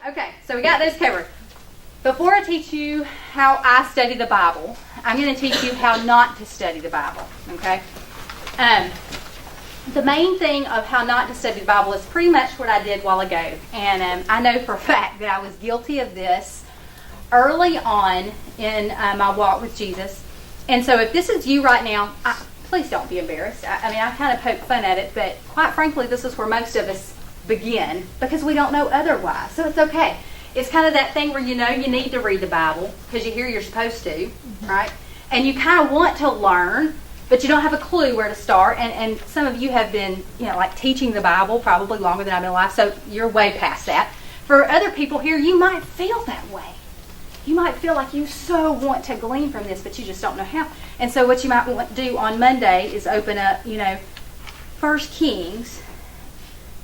Okay, so we got those covered. Before I teach you how I study the Bible, I'm going to teach you how not to study the Bible, okay? The main thing of how not to study the Bible is pretty much what I did a while ago. And I know for a fact that I was guilty of this early on in my walk with Jesus. And so if this is you right now, please don't be embarrassed. I mean, I kind of poke fun at it, but quite frankly, this is where most of us begin because we don't know otherwise. So it's okay. It's kind of that thing where you know you need to read the Bible because you hear you're supposed to, right? And you kind of want to learn, but you don't have a clue where to start. And some of you have been, like teaching the Bible probably longer than I've been alive, so you're way past that. For other people here, you might feel that way. You might feel like you so want to glean from this, but you just don't know how. And so what you might want to do on Monday is open up, 1 Kings.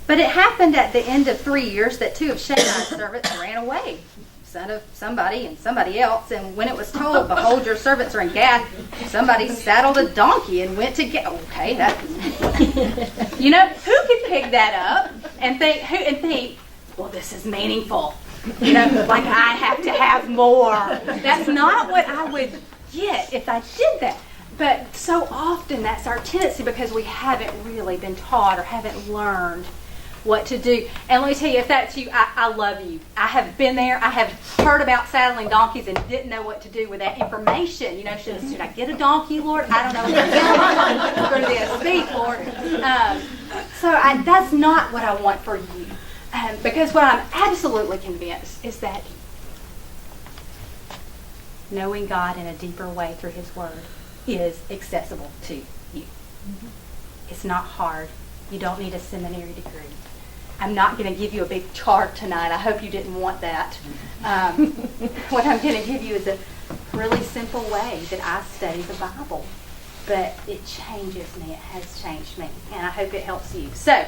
But it happened at the end of 3 years that two of Shammai's servants ran away, son of somebody and somebody else. And when it was told, behold, your servants are in Gath, somebody saddled a donkey and went to Gath. Okay, that, who could pick that up and think, well, this is meaningful. Like I have to have more. That's not what I would get if I did that. But so often that's our tendency because we haven't really been taught or haven't learned what to do. And let me tell you, if that's you, I love you. I have been there. I have heard about saddling donkeys and didn't know what to do with that information. Should I get a donkey, Lord? I don't know what to do. We're going to be able to speak, Lord. That's not what I want for you. Because what I'm absolutely convinced is that knowing God in a deeper way through His Word is accessible to you. Mm-hmm. It's not hard. You don't need a seminary degree. I'm not going to give you a big chart tonight. I hope you didn't want that. What I'm going to give you is a really simple way that I study the Bible. But it changes me. It has changed me. And I hope it helps you. So,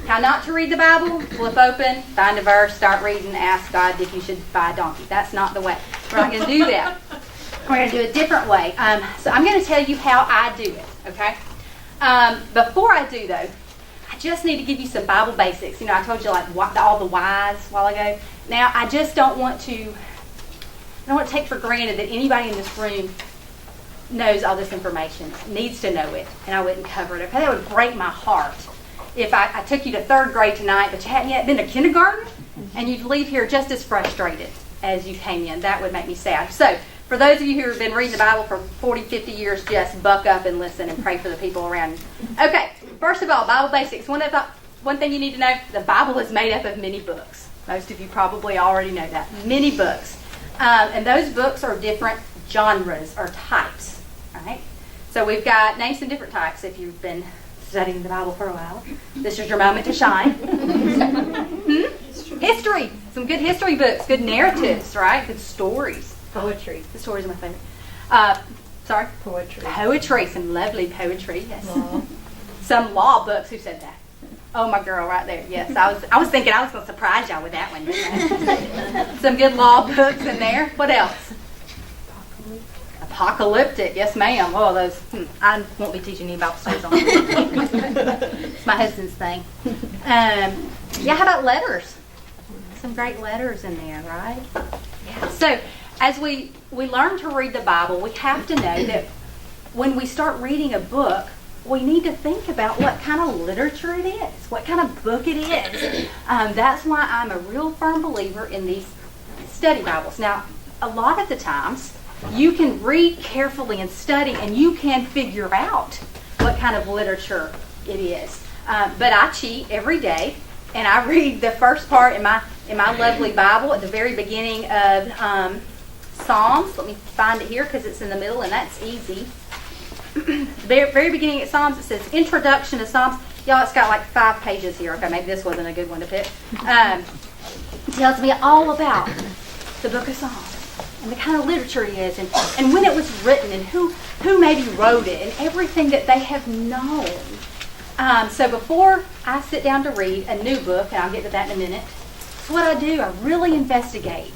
how not to read the Bible? Flip open, find a verse, start reading, ask God if you should buy a donkey. That's not the way. We're not going to do that. We're going to do a different way. So I'm going to tell you how I do it, okay? Before I do, though, I just need to give you some Bible basics. I told you all the whys a while ago. Now, I just don't want to take for granted that anybody in this room knows all this information, needs to know it, and I wouldn't cover it. Okay, that would break my heart if I took you to third grade tonight, but you hadn't yet been to kindergarten, and you'd leave here just as frustrated as you came in. That would make me sad. So, for those of you who have been reading the Bible for 40, 50 years, just buck up and listen and pray for the people around you. Okay, first of all, Bible basics. One thing you need to know, the Bible is made up of many books. Most of you probably already know that. Many books. And those books are different genres or types. All right? So we've got, name some different types if you've been studying the Bible for a while. This is your moment to shine. History. Some good history books. Good narratives, right? Good stories. Poetry. The stories are my favorite. Sorry? Poetry. Poetry. Some lovely poetry. Yes. Law. Some law books. Who said that? Oh, my girl right there. Yes. I was thinking I was going to surprise y'all with that one. Some good law books in there. What else? Apocalyptic. Yes, ma'am. Oh, those. I won't be teaching you about stories on that. It's my husband's thing. How about letters? Some great letters in there, right? Yeah. So, as we learn to read the Bible, we have to know that when we start reading a book, we need to think about what kind of literature it is, what kind of book it is. That's why I'm a real firm believer in these study Bibles. Now, a lot of the times, you can read carefully and study, and you can figure out what kind of literature it is. But I cheat every day, and I read the first part in my lovely Bible at the very beginning of Psalms. Let me find it here because it's in the middle, and that's easy. Very beginning of Psalms, it says Introduction to Psalms. Y'all, it's got like 5 pages here. Okay, maybe this wasn't a good one to pick. It tells me all about the book of Psalms and the kind of literature it is, and when it was written, and who maybe wrote it, and everything that they have known. So before I sit down to read a new book, and I'll get to that in a minute, so what I do, I really investigate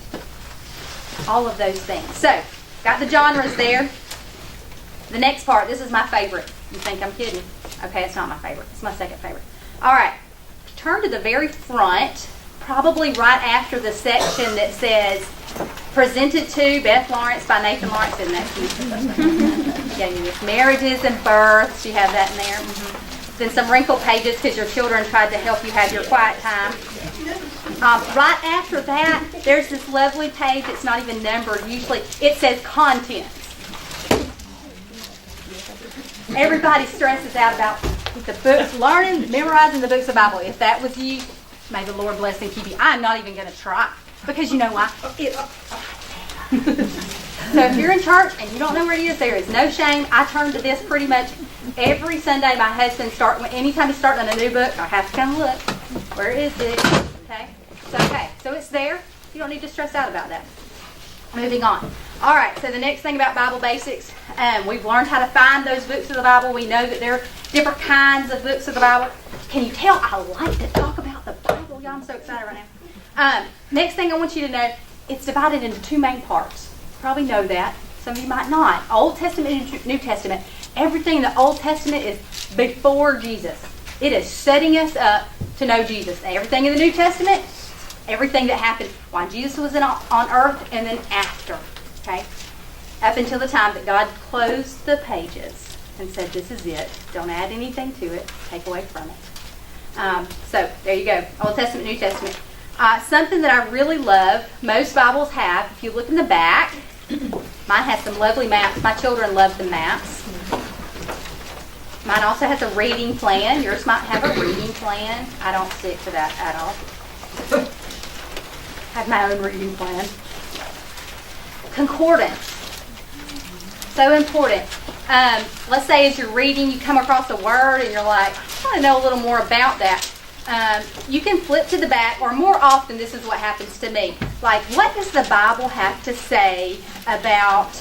all of those things. So, got the genres there. The next part, this is my favorite. You think I'm kidding? Okay, it's not my favorite. It's my second favorite. All right. Turn to the very front probably right after the section that says, presented to Beth Lawrence by Nathan Lawrence. Isn't that cute? Again, with marriages and births, you have that in there. Then some wrinkled pages because your children tried to help you have your quiet time. Right after that, there's this lovely page. It's not even numbered. Usually, it says contents. Everybody stresses out about the books, learning, memorizing the books of the Bible. If that was you, may the Lord bless and keep you. I'm not even going to try. Because you know why? So if you're in church and you don't know where it is, there is no shame. I turn to this pretty much every Sunday. My husband anytime he's starting on a new book, I have to come look. Where is it? Okay. So it's there. You don't need to stress out about that. Moving on. All right. So the next thing about Bible basics, we've learned how to find those books of the Bible. We know that there are different kinds of books of the Bible. Can you tell I like to talk about the Bible? Y'all, I'm so excited right now. Next thing I want you to know, it's divided into two main parts. You probably know that. Some of you might not. Old Testament and New Testament. Everything in the Old Testament is before Jesus. It is setting us up to know Jesus. Everything in the New Testament, everything that happened while Jesus was on earth and then after. Okay? Up until the time that God closed the pages and said, this is it. Don't add anything to it. Take away from it. So there you go. Old Testament, New Testament. Something that I really love, most Bibles have, if you look in the back, mine has some lovely maps. My children love the maps. Mine also has a reading plan. Yours might have a reading plan. I don't stick to that at all. I have my own reading plan. Concordance. So important. Let's say as you're reading, you come across a word and you're like, I want to know a little more about that. You can flip to the back, or more often this is what happens to me. Like, what does the Bible have to say about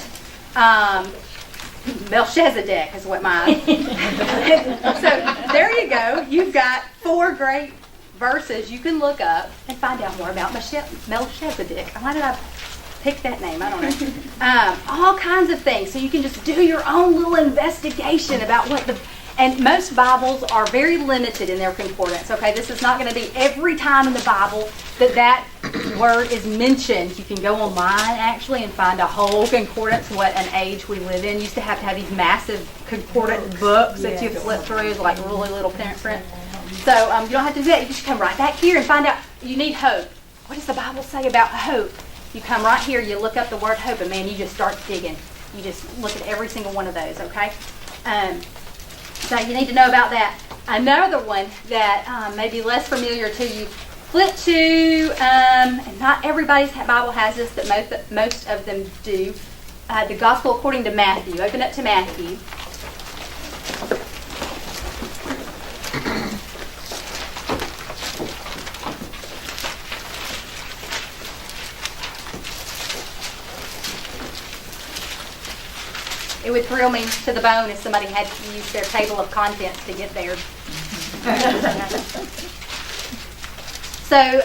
Melchizedek is what mine. So there you go. You've got 4 great verses you can look up and find out more about Melchizedek. Why did I pick that name? I don't know. All kinds of things. So you can just do your own little investigation about what and most Bibles are very limited in their concordance. Okay, this is not going to be every time in the Bible that word is mentioned. You can go online actually and find a whole concordance. What an age we live in. Used to have these massive concordant books that you flip through, like really little print. So you don't have to do that. You just come right back here and find out. You need hope. What does the Bible say about hope? You come right here, you look up the word hope, and man, you just start digging. You just look at every single one of those, okay? So you need to know about that. Another one that may be less familiar to you, flip to, and not everybody's Bible has this, but most of them do, the Gospel according to Matthew. Open up to Matthew. It would thrill me to the bone if somebody had to use their table of contents to get there. So,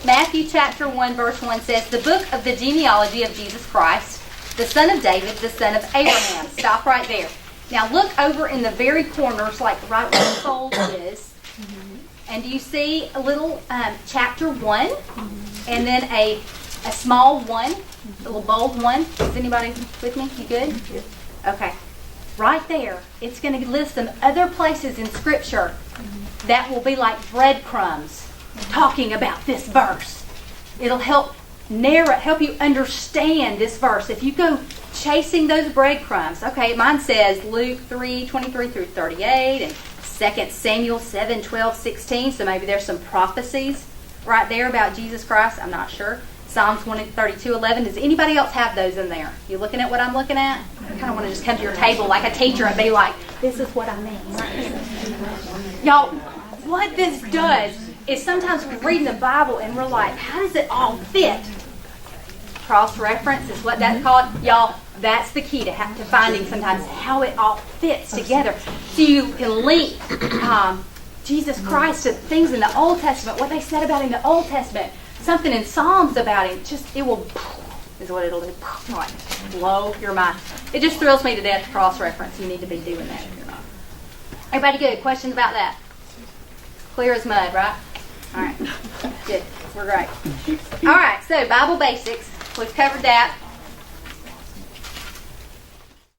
Matthew chapter 1, verse 1 says, the book of the genealogy of Jesus Christ, the son of David, the son of Abraham. Stop right there. Now look over in the very corners, like right where the fold is. And do you see a little chapter 1? And then a small 1? A little bold 1. Is anybody with me? You good? Yes. Okay. Right there, it's going to list some other places in Scripture that will be like breadcrumbs talking about this verse. It'll help you understand this verse. If you go chasing those breadcrumbs, okay, mine says Luke 3:23 through 38 and 2 Samuel 7:12-16, so maybe there's some prophecies right there about Jesus Christ. I'm not sure. Psalms 132:11. Does anybody else have those in there? You looking at what I'm looking at? I kind of want to just come to your table like a teacher and be like, this is what I mean. Y'all, what this does is sometimes we're reading the Bible and we're like, how does it all fit? Cross-reference is what that's called. Y'all, that's the key to finding sometimes how it all fits together. So you can link Jesus Christ to things in the Old Testament, what they said about him in the Old Testament, something in Psalms about him. It will, is what it'll do. Like, blow your mind. It just thrills me to death to cross-reference. You need to be doing that if you're not. Everybody good? Questions about that? Clear as mud, right? All right. Good. We're great. All right. So Bible basics. We've covered that.